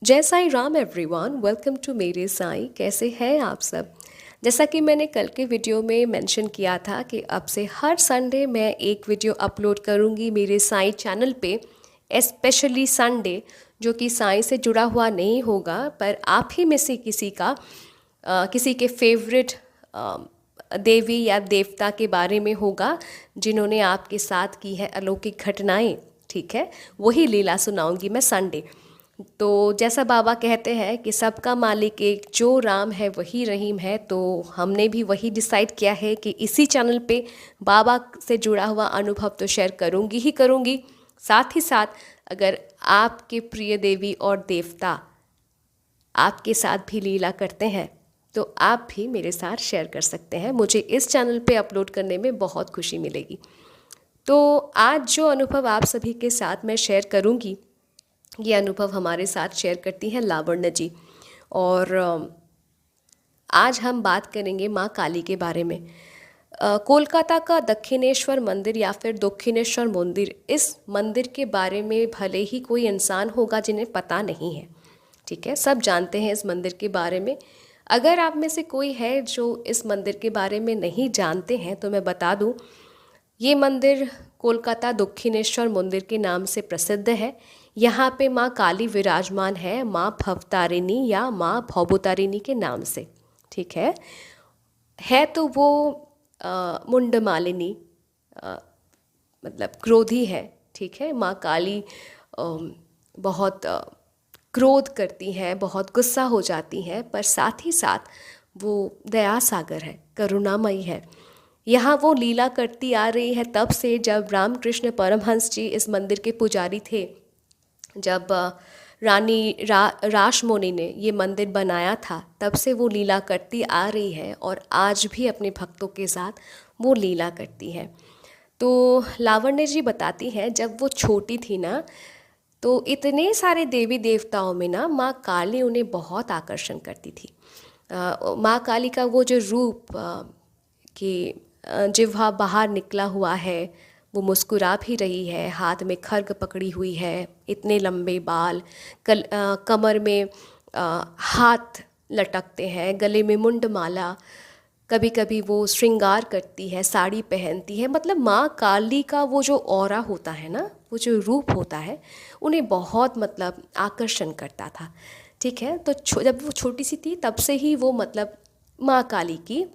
जय Sai Ram everyone, welcome to मेरे साईं। कैसे हैं आप सब। जैसा कि मैंने कल के वीडियो में मेंशन किया था कि अब से हर संडे मैं एक वीडियो अपलोड करूंगी मेरे साईं चैनल पे, स्पेशली संडे, जो कि साईं से जुड़ा हुआ नहीं होगा पर आप ही में से किसी के फेवरेट देवी या देवता के बारे में होगा जिन्होंने आपके साथ की है अलौकिक घटनाएं। ठीक है, वही लीला सुनाऊंगी मैं संडे। तो जैसा बाबा कहते हैं कि सबका मालिक एक, जो राम है वही रहीम है, तो हमने भी वही डिसाइड किया है कि इसी चैनल पे बाबा से जुड़ा हुआ अनुभव तो शेयर करूंगी ही करूंगी। साथ ही साथ अगर आपके प्रिय देवी और देवता आपके साथ भी लीला करते हैं तो आप भी मेरे साथ शेयर कर सकते हैं। मुझे इस चैनल पे अपलोड करने में बहुत खुशी मिलेगी। तो आज जो अनुभव आप सभी के साथ मैं शेयर करूंगी, ये अनुभव हमारे साथ शेयर करती हैं लावण्य जी। और आज हम बात करेंगे माँ काली के बारे में। कोलकाता का दक्षिणेश्वर मंदिर या फिर दक्षिणेश्वर मंदिर, इस मंदिर के बारे में भले ही कोई इंसान होगा जिन्हें पता नहीं है, ठीक है, सब जानते हैं इस मंदिर के बारे में। अगर आप में से कोई है जो इस मंदिर के बारे में नहीं जानते हैं तो मैं बता दूं, ये मंदिर कोलकाता दक्षिणेश्वर मंदिर के नाम से प्रसिद्ध है। यहाँ पे माँ काली विराजमान है, माँ भवतारिणी या माँ भवतारिणी के नाम से। ठीक है तो वो मुंडमालिनी, मतलब क्रोधी है। ठीक है, माँ काली बहुत क्रोध करती हैं, बहुत गुस्सा हो जाती हैं, पर साथ ही साथ वो दया सागर है, करुणामयी है। यहाँ वो लीला करती आ रही है तब से, जब रामकृष्ण परमहंस जी इस मंदिर के पुजारी थे। जब रानी रासमोनी ने ये मंदिर बनाया था, तब से वो लीला करती आ रही है और आज भी अपने भक्तों के साथ वो लीला करती है। तो लावण्य जी बताती हैं, जब वो छोटी थी ना, तो इतने सारे देवी देवताओं में ना माँ काली उन्हें बहुत आकर्षण करती थी। माँ काली का वो जो रूप कि जिह्वा बाहर निकला हुआ है, वो मुस्कुरा भी रही है, हाथ में खड्ग पकड़ी हुई है, इतने लंबे बाल, कमर में हाथ लटकते हैं, गले में मुंडमाला, कभी कभी वो श्रृंगार करती है, साड़ी पहनती है। मतलब माँ काली का वो जो ऑरा होता है ना, वो जो रूप होता है, उन्हें बहुत मतलब आकर्षण करता था। ठीक है, तो जब वो छोटी सी थी तब से ही वो मतलब माँ काली की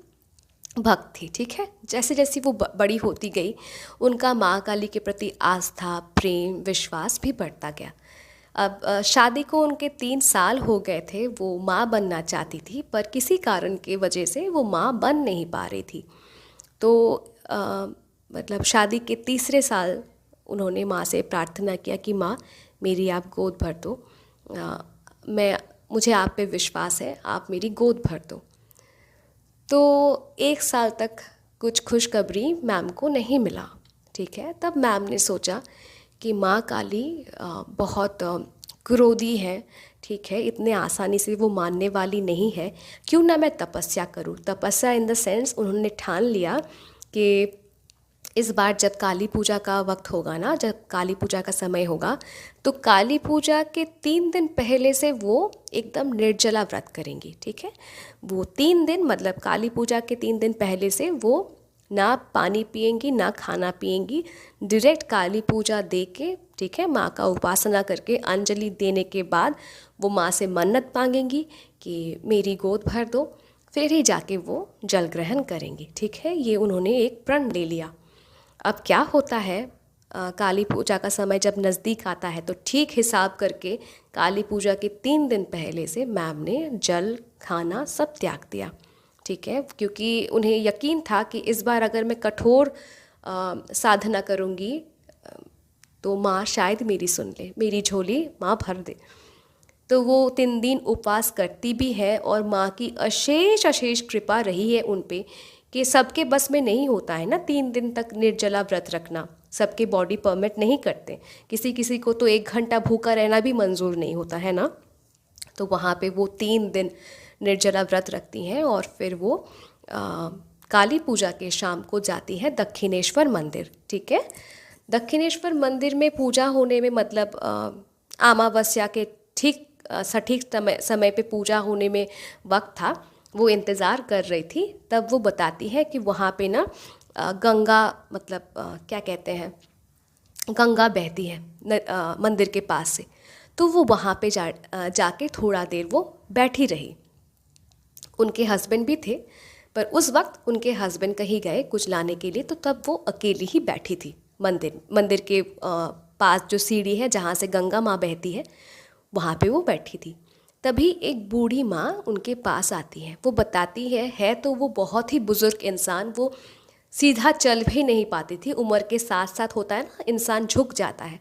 भक्त थी। ठीक है, जैसे जैसे वो बड़ी होती गई, उनका माँ काली के प्रति आस्था, प्रेम, विश्वास भी बढ़ता गया। अब शादी को उनके 3 साल हो गए थे। वो माँ बनना चाहती थी, पर किसी कारण के वजह से वो माँ बन नहीं पा रही थी। तो मतलब शादी के तीसरे साल उन्होंने माँ से प्रार्थना किया कि माँ, मेरी आप गोद भर दो, मुझे आप पे विश्वास है, आप मेरी गोद भर दो। तो 1 साल तक कुछ खुशखबरी मैम को नहीं मिला। ठीक है, तब मैम ने सोचा कि माँ काली बहुत क्रोधी है। ठीक है, इतने आसानी से वो मानने वाली नहीं है, क्यों ना मैं तपस्या करूँ। तपस्या इन द सेंस, उन्होंने ठान लिया कि इस बार जब काली पूजा का वक्त होगा ना, जब काली पूजा का समय होगा, तो काली पूजा के 3 दिन पहले से वो एकदम निर्जला व्रत करेंगी। ठीक है, वो 3 दिन, मतलब काली पूजा के 3 दिन पहले से वो ना पानी पिएंगी ना खाना पिएंगी, डायरेक्ट काली पूजा दे के, ठीक है, माँ का उपासना करके अंजलि देने के बाद वो माँ से मन्नत मांगेंगी कि मेरी गोद भर दो, फिर ही जाके वो जल ग्रहण करेंगी। ठीक है, ये उन्होंने एक प्रण ले लिया। अब क्या होता है, काली पूजा का समय जब नज़दीक आता है तो ठीक हिसाब करके काली पूजा के 3 दिन पहले से मैम ने जल, खाना सब त्याग दिया। ठीक है, क्योंकि उन्हें यकीन था कि इस बार अगर मैं कठोर साधना करूँगी तो माँ शायद मेरी सुन ले, मेरी झोली माँ भर दे। तो वो 3 दिन उपवास करती भी है और माँ की अशेष अशेष कृपा रही है उन पे, कि सबके बस में नहीं होता है ना 3 दिन तक निर्जला व्रत रखना, सबके बॉडी परमिट नहीं करते। किसी किसी को तो 1 घंटा भूखा रहना भी मंजूर नहीं होता है ना। तो वहाँ पे वो 3 दिन निर्जला व्रत रखती हैं और फिर वो काली पूजा के शाम को जाती हैं दक्षिणेश्वर मंदिर। ठीक है, दक्षिणेश्वर मंदिर में पूजा होने में मतलब अमावस्या के ठीक सटीक समय पे पूजा होने में वक्त था, वो इंतज़ार कर रही थी, तब वो बताती है कि वहाँ पे ना गंगा मतलब क्या कहते हैं, गंगा बहती है मंदिर के पास से। तो वो वहाँ पे जाके थोड़ा देर वो बैठी रही। उनके हस्बैंड भी थे, पर उस वक्त उनके हस्बैंड कहीं गए कुछ लाने के लिए, तो तब वो अकेली ही बैठी थी मंदिर के पास जो सीढ़ी है जहाँ से गंगा माँ बहती है, वहाँ पे वो बैठी थी। तभी एक बूढ़ी माँ उनके पास आती है। वो बताती है तो वो बहुत ही बुज़ुर्ग इंसान, वो सीधा चल भी नहीं पाती थी। उम्र के साथ साथ होता है ना, इंसान झुक जाता है,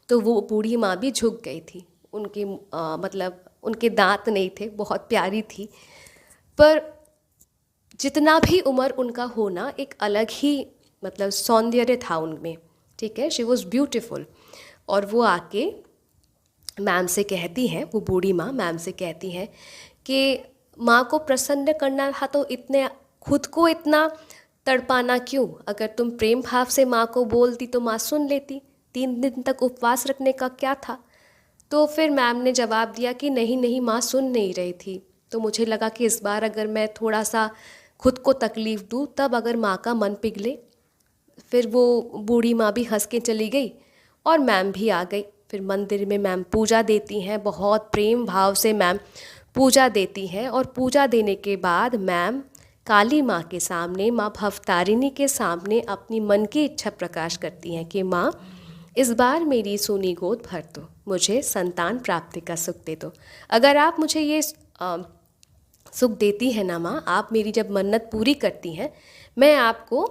तो वो बूढ़ी माँ भी झुक गई थी। उनके मतलब उनके दांत नहीं थे, बहुत प्यारी थी, पर जितना भी उम्र उनका होना, एक अलग ही मतलब सौंदर्य था उनमें, ठीक है, शी वॉज ब्यूटिफुल। और वो आके मैम से कहती हैं, वो बूढ़ी माँ मैम से कहती हैं कि माँ को प्रसन्न करना था तो इतने खुद को इतना तड़पाना क्यों? अगर तुम प्रेम भाव से माँ को बोलती तो माँ सुन लेती। 3 दिन तक उपवास रखने का क्या था? तो फिर मैम ने जवाब दिया कि नहीं नहीं, माँ सुन नहीं रही थी, तो मुझे लगा कि इस बार अगर मैं थोड़ा सा खुद को तकलीफ़ दूँ तब अगर माँ का मन पिघले। फिर वो बूढ़ी माँ भी हंस के चली गई और मैम भी आ गई। फिर मंदिर में मैम पूजा देती हैं, बहुत प्रेम भाव से मैम पूजा देती हैं। और पूजा देने के बाद मैम काली माँ के सामने, माँ भवतारिणी के सामने अपनी मन की इच्छा प्रकाश करती हैं कि माँ इस बार मेरी सोनी गोद भर दो, मुझे संतान प्राप्ति का सुख दे दो। अगर आप मुझे ये सुख देती है ना माँ, आप मेरी जब मन्नत पूरी करती हैं, मैं आपको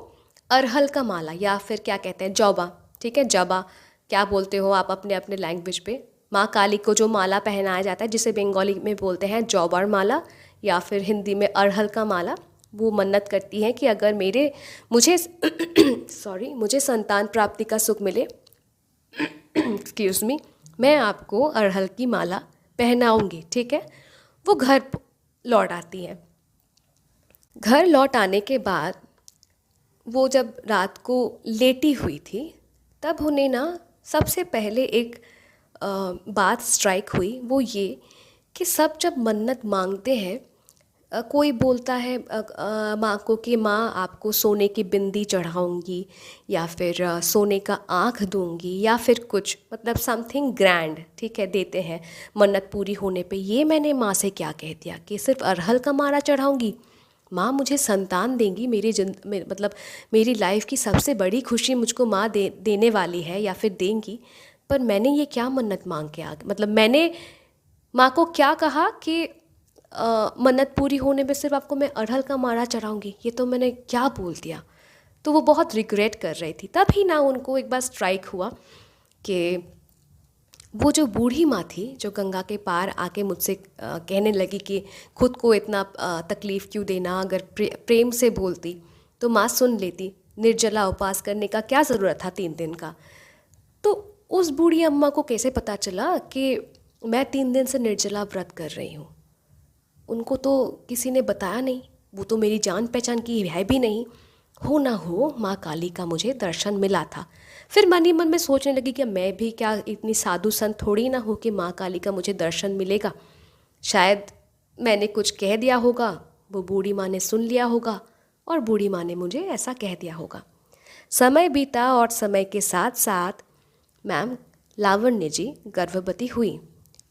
अरहल का माला या फिर क्या कहते हैं जौबा, ठीक है, जबा क्या बोलते हो आप अपने अपने लैंग्वेज पे, माँ काली को जो माला पहनाया जाता है जिसे बंगाली में बोलते हैं जौबर माला या फिर हिंदी में अरहल का माला, वो मन्नत करती हैं कि अगर मुझे सॉरी मुझे संतान प्राप्ति का सुख मिले एक्सक्यूज़ मी, मैं आपको अरहल की माला पहनाऊंगी, ठीक है। वो घर लौट आती हैं। घर लौट आने के बाद वो जब रात को लेटी हुई थी, तब उन्हें ना सबसे पहले एक बात स्ट्राइक हुई, वो ये कि सब जब मन्नत मांगते हैं, कोई बोलता है माँ को कि माँ आपको सोने की बिंदी चढ़ाऊंगी या फिर सोने का आँख दूंगी या फिर कुछ मतलब समथिंग ग्रैंड, ठीक है, देते हैं मन्नत पूरी होने पे। ये मैंने माँ से क्या कह दिया कि सिर्फ अरहल का माला चढ़ाऊंगी? माँ मुझे संतान देंगी, मतलब मेरी लाइफ की सबसे बड़ी खुशी मुझको माँ देने वाली है या फिर देंगी, पर मैंने ये क्या मन्नत मांग के मतलब मैंने माँ को क्या कहा कि मन्नत पूरी होने में सिर्फ आपको मैं अरहल का माला चढ़ाऊंगी? ये तो मैंने क्या बोल दिया। तो वो बहुत रिग्रेट कर रही थी। तभी ना उनको एक बार स्ट्राइक हुआ कि वो जो बूढ़ी माँ थी जो गंगा के पार आके मुझसे कहने लगी कि खुद को इतना तकलीफ़ क्यों देना, अगर प्रेम से बोलती तो माँ सुन लेती, निर्जला उपवास करने का क्या ज़रूरत था 3 दिन का। तो उस बूढ़ी अम्मा को कैसे पता चला कि मैं 3 दिन से निर्जला व्रत कर रही हूँ? उनको तो किसी ने बताया नहीं, वो तो मेरी जान पहचान की है भी नहीं। हो ना हो माँ काली का मुझे दर्शन मिला था। फिर मन ही मन में सोचने लगी कि मैं भी क्या इतनी साधु संत थोड़ी ना हो कि माँ काली का मुझे दर्शन मिलेगा। शायद मैंने कुछ कह दिया होगा, वो बूढ़ी माँ ने सुन लिया होगा और बूढ़ी माँ ने मुझे ऐसा कह दिया होगा। समय बीता और समय के साथ साथ मैम लावण्य जी गर्भवती हुई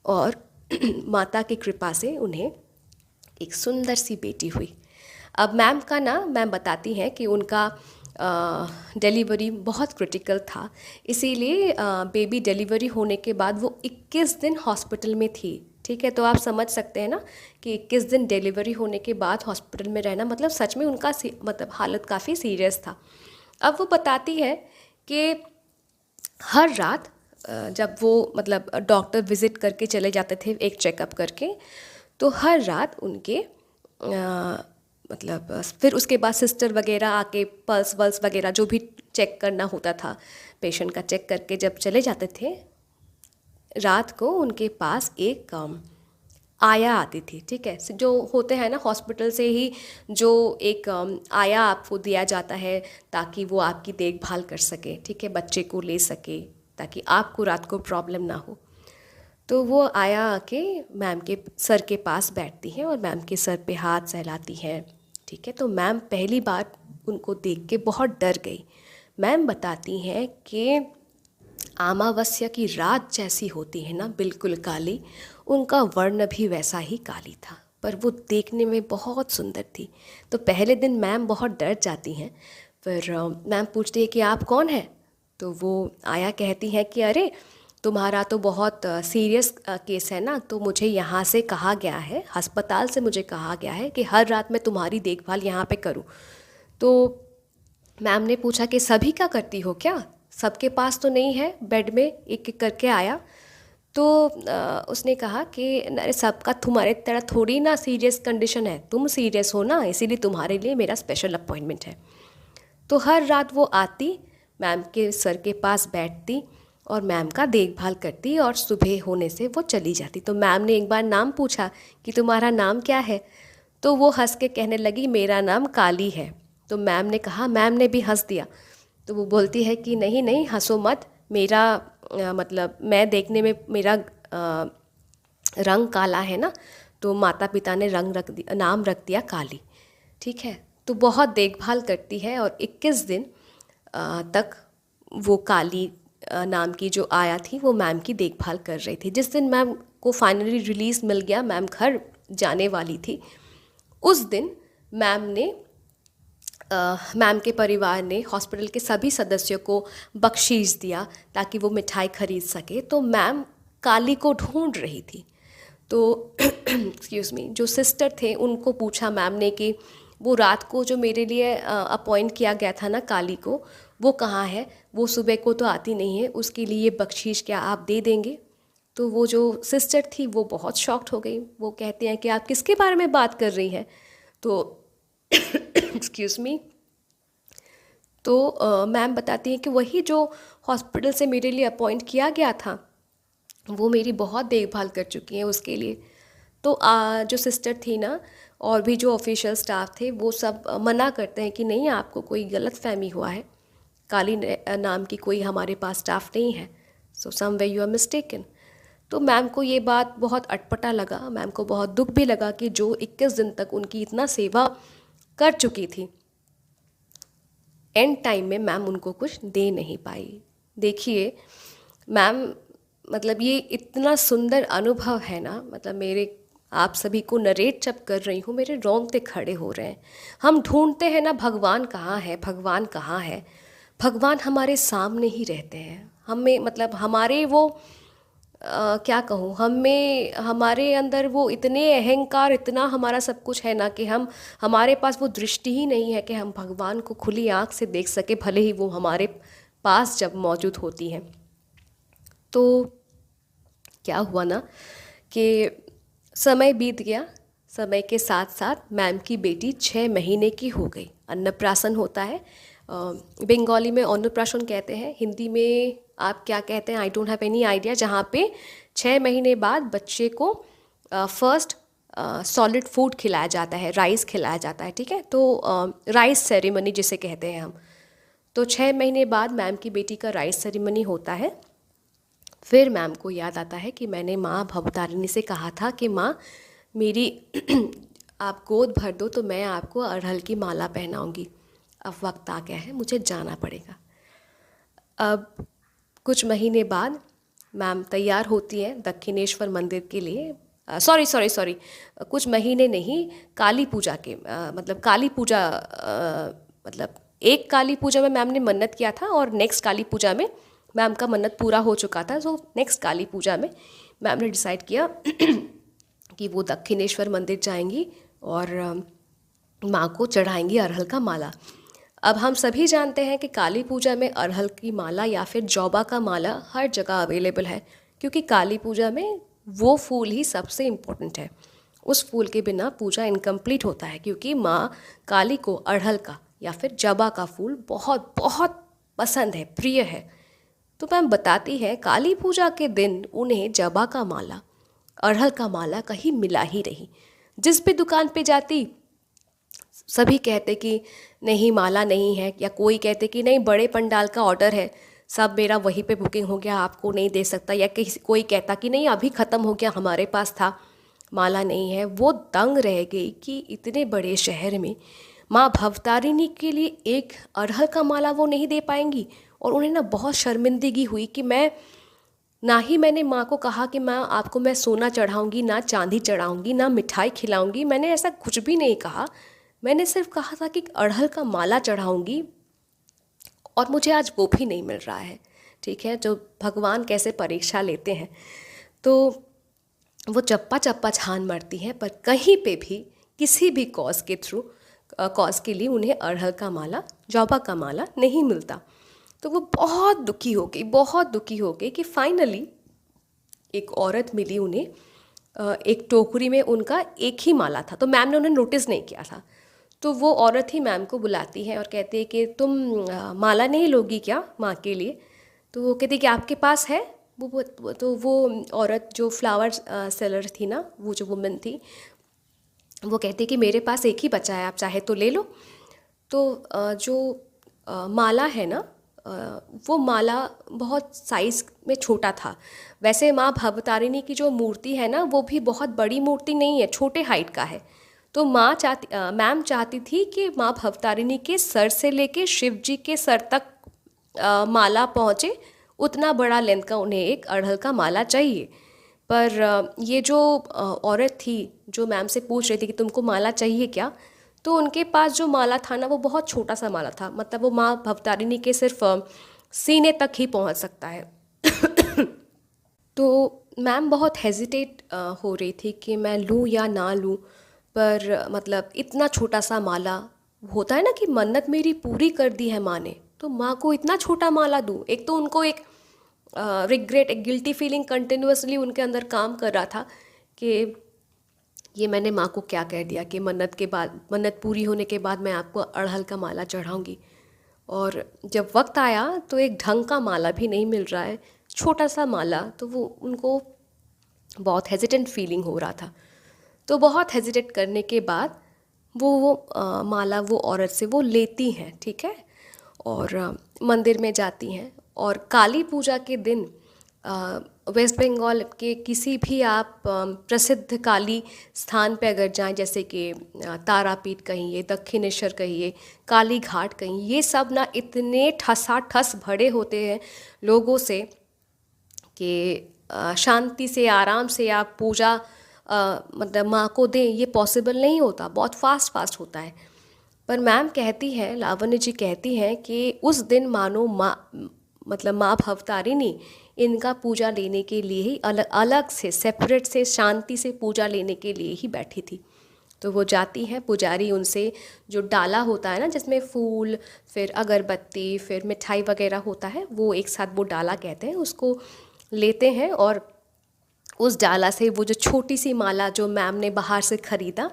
और माता की कृपा से उन्हें एक सुंदर सी बेटी हुई। अब मैम बताती हैं कि उनका डिलीवरी बहुत क्रिटिकल था, इसीलिए बेबी डिलीवरी होने के बाद वो 21 दिन हॉस्पिटल में थी, ठीक है। तो आप समझ सकते हैं ना कि 21 दिन डिलीवरी होने के बाद हॉस्पिटल में रहना, मतलब सच में उनका मतलब हालत काफ़ी सीरियस था। अब वो बताती है कि हर रात जब वो मतलब डॉक्टर विज़िट करके चले जाते थे एक चेकअप करके, तो हर रात उनके मतलब फिर उसके बाद सिस्टर वगैरह आके पल्स वल्स वगैरह जो भी चेक करना होता था पेशेंट का, चेक करके जब चले जाते थे, रात को उनके पास एक आया आती थी, ठीक है। जो होते हैं ना हॉस्पिटल से ही जो एक आया आपको दिया जाता है ताकि वो आपकी देखभाल कर सके, ठीक है, बच्चे को ले सके ताकि आपको रात को प्रॉब्लम ना हो। तो वो आया आके मैम के सर के पास बैठती हैं और मैम के सर पे हाथ सहलाती हैं। ठीक है, तो मैम पहली बार उनको देख के बहुत डर गई। मैम बताती हैं कि अमावस्या की रात जैसी होती है ना, बिल्कुल काली, उनका वर्ण भी वैसा ही काली था, पर वो देखने में बहुत सुंदर थी। तो पहले दिन मैम बहुत डर जाती हैं। फिर मैम पूछती है कि आप कौन हैं? तो वो आया कहती हैं कि अरे तुम्हारा तो बहुत सीरियस केस है ना, तो मुझे यहाँ से कहा गया है, अस्पताल से मुझे कहा गया है कि हर रात मैं तुम्हारी देखभाल यहाँ पे करूँ। तो मैम ने पूछा कि सभी का करती हो क्या? सबके पास तो नहीं है, बेड में एक एक करके आया। तो उसने कहा कि अरे सबका तुम्हारे तरह थोड़ी ना सीरियस कंडीशन है, तुम सीरियस हो ना, इसीलिए तुम्हारे लिए मेरा स्पेशल अपॉइंटमेंट है। तो हर रात वो आती, मैम के सर के पास बैठती और मैम का देखभाल करती और सुबह होने से वो चली जाती। तो मैम ने एक बार नाम पूछा कि तुम्हारा नाम क्या है? तो वो हंस के कहने लगी मेरा नाम काली है। तो मैम ने कहा, मैम ने भी हंस दिया। तो वो बोलती है कि नहीं नहीं हंसो मत, मेरा मतलब मैं देखने में मेरा रंग काला है ना, तो माता पिता ने नाम रख दिया काली। ठीक है, तो बहुत देखभाल करती है और 21 दिन तक वो काली नाम की जो आया थी वो मैम की देखभाल कर रही थी। जिस दिन मैम को फाइनली रिलीज़ मिल गया, मैम घर जाने वाली थी, उस दिन मैम ने मैम के परिवार ने हॉस्पिटल के सभी सदस्यों को बख्शीश दिया ताकि वो मिठाई खरीद सके। तो मैम काली को ढूंढ रही थी। तो एक्सक्यूज़ मी, जो सिस्टर थे उनको पूछा मैम ने कि वो रात को जो मेरे लिए अपॉइंट किया गया था ना काली को, वो कहाँ है? वो सुबह को तो आती नहीं है, उसके लिए बख्शीश क्या आप दे देंगे? तो वो जो सिस्टर थी वो बहुत शॉक्ड हो गई। वो कहते हैं कि आप किसके बारे में बात कर रही हैं? तो एक्सक्यूज़ मी, तो मैम बताती हैं कि वही जो हॉस्पिटल से मेरे लिए अपॉइंट किया गया था, वो मेरी बहुत देखभाल कर चुकी हैं उसके लिए। तो जो सिस्टर थी ना और भी जो ऑफिशियल स्टाफ थे वो सब मना करते हैं कि नहीं, आपको कोई गलत फहमी हुआ है, काली नाम की कोई हमारे पास स्टाफ नहीं है, सो सम वे यू आर मिस्टेकन। तो मैम को ये बात बहुत अटपटा लगा, मैम को बहुत दुख भी लगा कि जो 21 दिन तक उनकी इतना सेवा कर चुकी थी, एंड टाइम में मैम उनको कुछ दे नहीं पाई। देखिए मैम, मतलब ये इतना सुंदर अनुभव है ना, मतलब मेरे आप सभी को नरेट जब कर रही हूँ मेरे रोंगटे खड़े हो रहे हैं। हम ढूंढते हैं ना भगवान कहाँ है, भगवान कहाँ है, भगवान हमारे सामने ही रहते हैं। हमें मतलब हमारे वो क्या कहूँ, हमें हमारे अंदर वो इतने अहंकार, इतना हमारा सब कुछ है ना कि हमारे पास वो दृष्टि ही नहीं है कि हम भगवान को खुली आँख से देख सके, भले ही वो हमारे पास जब मौजूद होती हैं। तो क्या हुआ ना कि समय बीत गया, समय के साथ साथ मैम की बेटी 6 महीने की हो गई। अन्नप्राशन होता है, बंगाली में अन्नप्राशन कहते हैं, हिंदी में आप क्या कहते हैं I don't have any idea, जहाँ पे 6 महीने बाद बच्चे को फर्स्ट सॉलिड फूड खिलाया जाता है, राइस खिलाया जाता है। ठीक है, तो राइस सेरेमनी जिसे कहते हैं हम। तो 6 महीने बाद मैम की बेटी का राइस सेरेमनी होता है। फिर मैम को याद आता है कि मैंने माँ भवतारिणी से कहा था कि माँ मेरी आप गोद भर दो तो मैं आपको अड़हल की माला पहनाऊंगी। अब वक्त आ गया है, मुझे जाना पड़ेगा। अब कुछ महीने बाद मैम तैयार होती है दक्षिणेश्वर मंदिर के लिए। सॉरी, कुछ महीने नहीं, काली पूजा के मतलब काली पूजा मतलब एक काली पूजा में मैम ने मन्नत किया था और नेक्स्ट काली पूजा में मैम का मन्नत पूरा हो चुका था। सो नेक्स्ट काली पूजा में मैम ने डिसाइड किया कि वो दक्षिणेश्वर मंदिर जाएंगी और माँ को चढ़ाएंगी अड़हल का माला। अब हम सभी जानते हैं कि काली पूजा में अड़हल की माला या फिर जौबा का माला हर जगह अवेलेबल है, क्योंकि काली पूजा में वो फूल ही सबसे इम्पोर्टेंट है। उस फूल के बिना पूजा इनकम्प्लीट होता है, क्योंकि माँ काली को अड़हल का या फिर जबा का फूल बहुत बहुत पसंद है, प्रिय है। तो मैम बताती है काली पूजा के दिन उन्हें जबा का माला, अड़हल का माला कहीं मिला ही नहीं। जिस भी दुकान पे जाती सभी कहते कि नहीं माला नहीं है, या कोई कहते कि नहीं बड़े पंडाल का ऑर्डर है। सब मेरा वहीं पे बुकिंग हो गया, आपको नहीं दे सकता, या किसी कोई कहता कि नहीं अभी ख़त्म हो गया, हमारे पास था, माला नहीं है। वो दंग रह गई कि इतने बड़े शहर में माँ भवतारिणी के लिए एक अड़हल का माला वो नहीं दे पाएंगी। और उन्हें ना बहुत शर्मिंदगी हुई कि मैं ना ही मैंने माँ को कहा कि माँ आपको मैं सोना चढ़ाऊंगी, ना चांदी चढ़ाऊंगी, ना मिठाई खिलाऊंगी, मैंने ऐसा कुछ भी नहीं कहा। मैंने सिर्फ कहा था कि अड़हल का माला चढ़ाऊंगी, और मुझे आज वो भी नहीं मिल रहा है। ठीक है, जो भगवान कैसे परीक्षा लेते हैं। तो वो चप्पा चप्पा छान मारती हैं, पर कहीं पे भी किसी भी कॉज के लिए उन्हें अड़हल का माला, जौबा का माला नहीं मिलता। तो वो बहुत दुखी हो गई, बहुत दुखी हो गई कि फाइनली एक औरत मिली उन्हें। एक टोकरी में उनका एक ही माला था, तो मैम ने उन्हें नोटिस नहीं किया था। तो वो औरत ही मैम को बुलाती है और कहती है कि तुम माला नहीं लोगी क्या माँ के लिए? तो वो कहती है कि आपके पास है। तो वो औरत जो फ्लावर सेलर थी ना, वो जो वुमन थी, वो कहती है कि मेरे पास एक ही बचा है, आप चाहे तो ले लो। तो जो माला है ना, वो माला बहुत साइज़ में छोटा था। वैसे माँ भवतारिणी की जो मूर्ति है ना, वो भी बहुत बड़ी मूर्ति नहीं है, छोटे हाइट का है। तो मैम चाहती थी कि माँ भवतारिणी के सर से लेके शिव जी के सर तक माला पहुँचे, उतना बड़ा लेंथ का उन्हें एक अड़हल का माला चाहिए। पर ये जो औरत थी जो मैम से पूछ रही थी कि तुमको माला चाहिए क्या, तो उनके पास जो माला था ना, वो बहुत छोटा सा माला था। मतलब वो माँ भवतारिणी के सिर्फ सीने तक ही पहुंच सकता है। तो मैम बहुत हेजिटेट हो रही थी कि मैं लूँ या ना लूँ। पर मतलब इतना छोटा सा माला, होता है ना कि मन्नत मेरी पूरी कर दी है माँ ने, तो माँ को इतना छोटा माला दूँ। एक तो उनको एक रिग्रेट, एक गिल्टी फीलिंग कंटिन्यूअसली उनके अंदर काम कर रहा था कि ये मैंने माँ को क्या कह दिया कि मन्नत पूरी होने के बाद मैं आपको अड़हल का माला चढ़ाऊँगी। और जब वक्त आया तो एक ढंग का माला भी नहीं मिल रहा है, छोटा सा माला। तो वो उनको बहुत हेजिटेंट फीलिंग हो रहा था। तो बहुत हेजिटेट करने के बाद माला वो औरत से वो लेती हैं, ठीक है, और मंदिर में जाती हैं। और काली पूजा के दिन वेस्ट बंगाल के किसी भी आप प्रसिद्ध काली स्थान पे अगर जाएं, जैसे कि तारापीठ कहिए, दक्षिणेश्वर कहिए, काली घाट कहिए, ये सब ना इतने ठसाठस भरे होते हैं लोगों से कि शांति से, आराम से आप पूजा मतलब माँ को दें, ये पॉसिबल नहीं होता, बहुत फास्ट होता है। पर मैम कहती हैं, लावण्य जी कहती हैं कि उस दिन मानो माँ भवतारिणी इनका पूजा लेने के लिए ही अलग से, सेपरेट से, शांति से पूजा लेने के लिए ही बैठी थी। तो वो जाती हैं, पुजारी उनसे जो डाला होता है ना, जिसमें फूल, फिर अगरबत्ती, फिर मिठाई वगैरह होता है, वो एक साथ वो डाला कहते हैं, उसको लेते हैं। और उस डाला से वो जो छोटी सी माला जो मैम ने बाहर से ख़रीदा,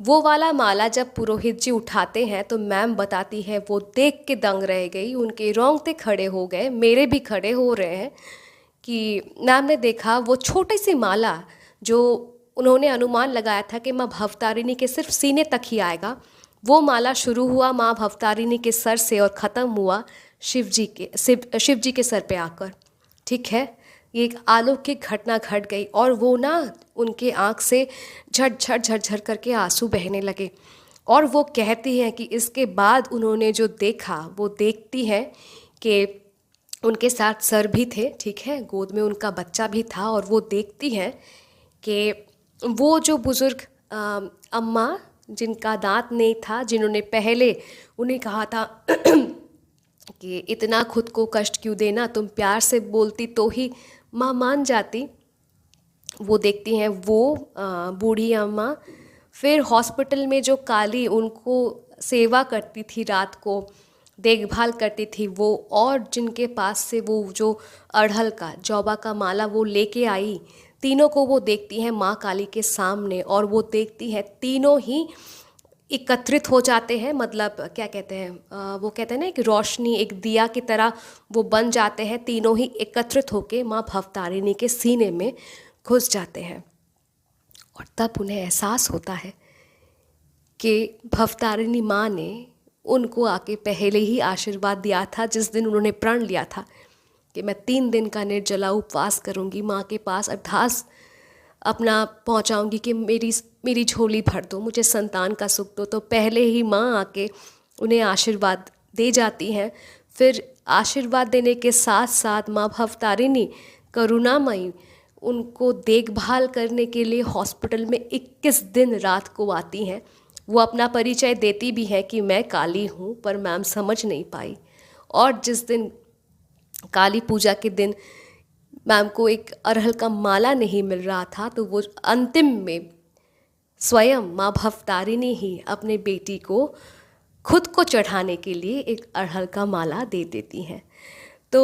वो वाला माला जब पुरोहित जी उठाते हैं तो मैम बताती है वो देख के दंग रह गई, उनके रोंगटे खड़े हो गए, मेरे भी खड़े हो रहे हैं कि मैम ने देखा वो छोटी सी माला जो उन्होंने अनुमान लगाया था कि माँ भवतारिणी के सिर्फ सीने तक ही आएगा, वो माला शुरू हुआ माँ भवतारिणी के सर से और ख़त्म हुआ शिव जी के सर पे आकर। ठीक है, ये एक अलौकिक घटना घट गई और वो ना उनके आँख से झरझर करके आंसू बहने लगे। और वो कहती हैं कि इसके बाद उन्होंने जो देखा, वो देखती हैं कि उनके साथ सर भी थे, ठीक है, गोद में उनका बच्चा भी था, और वो देखती हैं कि वो जो बुज़ुर्ग अम्मा जिनका दांत नहीं था, जिन्होंने पहले उन्हें कहा था कि इतना खुद को कष्ट क्यों देना, तुम प्यार से बोलती तो ही माँ मान जाती, वो देखती हैं वो बूढ़ी अम्मा। फिर हॉस्पिटल में जो काली उनको सेवा करती थी, रात को देखभाल करती थी वो, और जिनके पास से वो जो अड़हल का, जौबा का माला वो लेके आई, तीनों को वो देखती हैं माँ काली के सामने। और वो देखती हैं तीनों ही एकत्रित हो जाते हैं, मतलब क्या कहते हैं, वो कहते हैं ना, एक रोशनी, एक दिया की तरह वो बन जाते हैं, तीनों ही एकत्रित होके माँ भवतारिणी के सीने में घुस जाते हैं। और तब उन्हें एहसास होता है कि भवतारिणी माँ ने उनको आके पहले ही आशीर्वाद दिया था, जिस दिन उन्होंने प्रण लिया था कि मैं 3 दिन का निर्जला उपवास करूँगी, माँ के पास अरदास अपना पहुँचाऊँगी कि मेरी झोली भर दो, मुझे संतान का सुख दो। तो पहले ही माँ आके उन्हें आशीर्वाद दे जाती हैं। फिर आशीर्वाद देने के साथ साथ माँ भवतारिणी करुणामयी उनको देखभाल करने के लिए हॉस्पिटल में 21 दिन रात को आती हैं। वो अपना परिचय देती भी हैं कि मैं काली हूँ, पर मैम समझ नहीं पाई। और जिस दिन काली पूजा के दिन मैम को एक अरहल का माला नहीं मिल रहा था, तो वो अंतिम में स्वयं माँ भवतारिणी ही अपने बेटी को खुद को चढ़ाने के लिए एक अरहल का माला दे देती हैं। तो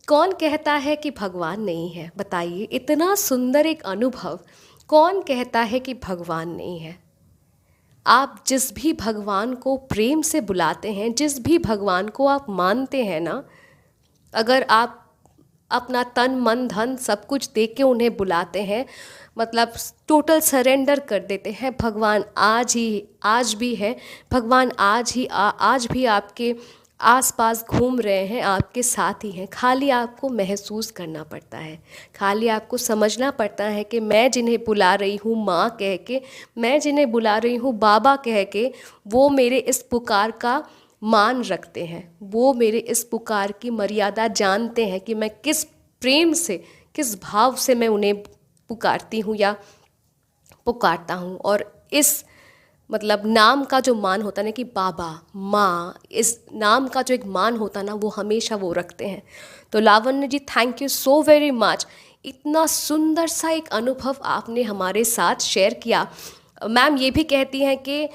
कौन कहता है कि भगवान नहीं है? बताइए, इतना सुंदर एक अनुभव, कौन कहता है कि भगवान नहीं है? आप जिस भी भगवान को प्रेम से बुलाते हैं, जिस भी भगवान को आप मानते हैं ना, अगर आप अपना तन मन धन सब कुछ दे के उन्हें बुलाते हैं, मतलब टोटल सरेंडर कर देते हैं, भगवान आज भी है, भगवान आज भी आपके आसपास घूम रहे हैं, आपके साथ ही हैं। खाली आपको महसूस करना पड़ता है, खाली आपको समझना पड़ता है कि मैं जिन्हें बुला रही हूँ माँ कह के, मैं जिन्हें बुला रही हूँ बाबा कह के, वो मेरे इस पुकार का मान रखते हैं, वो मेरे इस पुकार की मर्यादा जानते हैं कि मैं किस प्रेम से, किस भाव से मैं उन्हें पुकारती हूँ या पुकारता हूँ। और इस मतलब नाम का जो मान होता है ना कि बाबा माँ, इस नाम का जो एक मान होता है ना, वो हमेशा वो रखते हैं। तो Lavanya ji, thank you so very much. इतना सुंदर सा एक अनुभव आपने हमारे साथ शेयर किया। मैम ये भी कहती हैं कि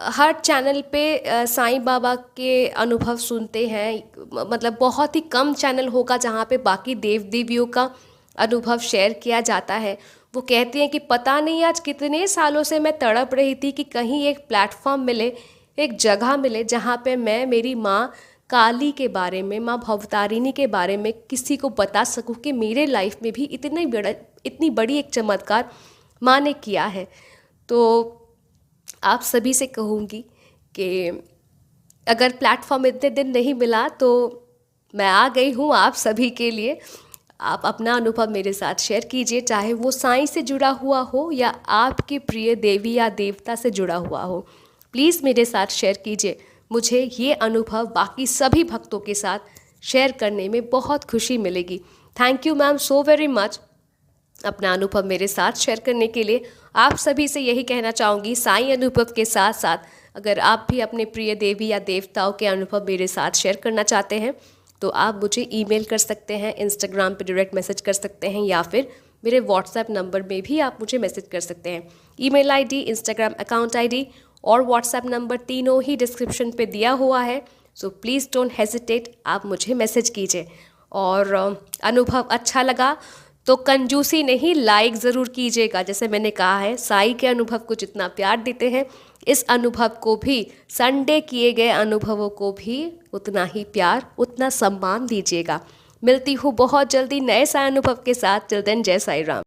हर चैनल पे साईं बाबा के अनुभव सुनते हैं, मतलब बहुत ही कम चैनल होगा जहाँ पे बाकी देव देवियों का अनुभव शेयर किया जाता है। वो कहती हैं कि पता नहीं आज कितने सालों से मैं तड़प रही थी कि कहीं एक प्लेटफॉर्म मिले, एक जगह मिले जहाँ पे मैं मेरी माँ काली के बारे में, माँ भवतारिणी के बारे में किसी को बता सकूँ कि मेरे लाइफ में भी इतनी बड़ी एक चमत्कार माँ ने किया है। तो आप सभी से कहूँगी कि अगर प्लेटफॉर्म इतने दिन नहीं मिला तो मैं आ गई हूँ आप सभी के लिए। आप अपना अनुभव मेरे साथ शेयर कीजिए, चाहे वो साईं से जुड़ा हुआ हो या आपके प्रिय देवी या देवता से जुड़ा हुआ हो। प्लीज़ मेरे साथ शेयर कीजिए, मुझे ये अनुभव बाकी सभी भक्तों के साथ शेयर करने में बहुत खुशी मिलेगी। Thank you ma'am so very much अपना अनुभव मेरे साथ शेयर करने के लिए। आप सभी से यही कहना चाहूँगी, साईं अनुभव के साथ साथ अगर आप भी अपने प्रिय देवी या देवताओं के अनुभव मेरे साथ शेयर करना चाहते हैं तो आप मुझे ईमेल कर सकते हैं, इंस्टाग्राम पे डायरेक्ट मैसेज कर सकते हैं, या फिर मेरे व्हाट्सएप नंबर में भी आप मुझे मैसेज कर सकते हैं। Email ID, Instagram account ID और व्हाट्सएप नंबर तीनों ही डिस्क्रिप्शन पे दिया हुआ है। सो प्लीज़ डोंट हेजिटेट, आप मुझे मैसेज कीजिए। और अनुभव अच्छा लगा तो कंजूसी नहीं, लाइक ज़रूर कीजिएगा। जैसे मैंने कहा है, साईं के अनुभव को जितना प्यार देते हैं, इस अनुभव को भी, संडे किए गए अनुभवों को भी उतना ही प्यार, उतना सम्मान दीजिएगा। मिलती हूँ बहुत जल्दी नए साईं अनुभव के साथ। टिल देन, जय साईं राम।